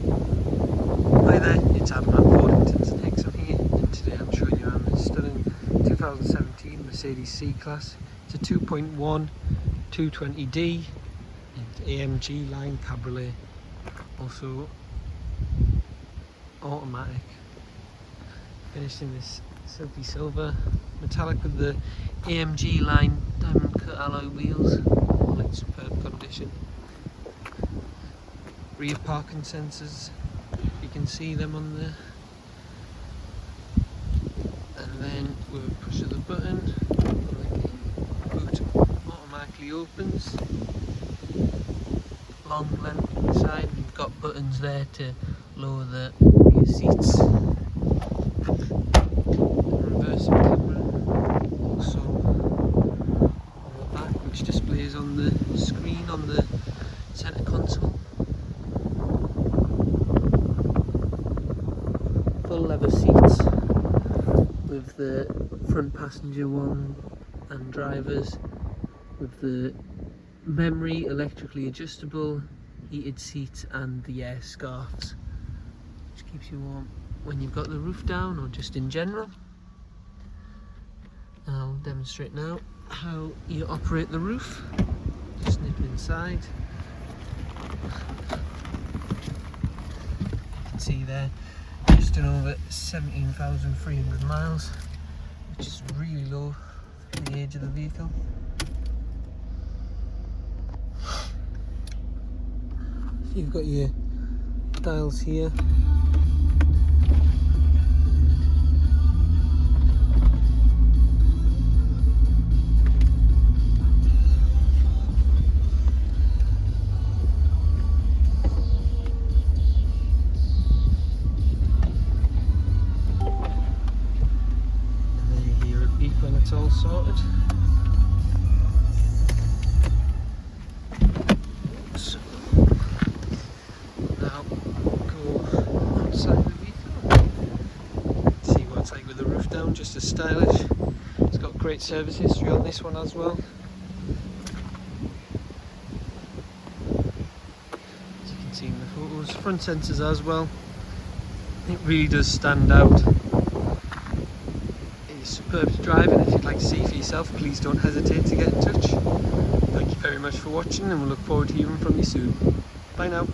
Hi there, it's Adam at Fordington's Nexum here, and today I'm showing you around this stunning 2017 Mercedes C-Class. It's a 2.1 220d AMG line Cabriolet, also automatic, finished in this silky silver metallic with the AMG line diamond cut alloy wheels, all in superb condition. Rear parking sensors, you can see them on there, and then with a push of the button the boot automatically opens. Long length inside, you've got buttons there to lower the rear seats. Reversing camera also on the back, which displays on the screen on the centre console. Full leather seats with the front passenger one and drivers, with the memory, electrically adjustable, heated seats and the Airscarf, which keeps you warm when you've got the roof down or just in general. I'll demonstrate now how you operate the roof. Just nip inside. You can see there, just done over 17,300 miles, which is really low for the age of the vehicle. You've got your dials here, and then you hear it beep when it's all sorted. So now go outside the vehicle, see what it's like with the roof down, just as stylish. It's got great service history on this one as well. As you can see in the photos, front sensors as well. It really does stand out. It's superb to drive, and if you'd like to see for yourself, please don't hesitate to get in touch. Thank you very much for watching, and we'll look forward to hearing from you soon. Bye now.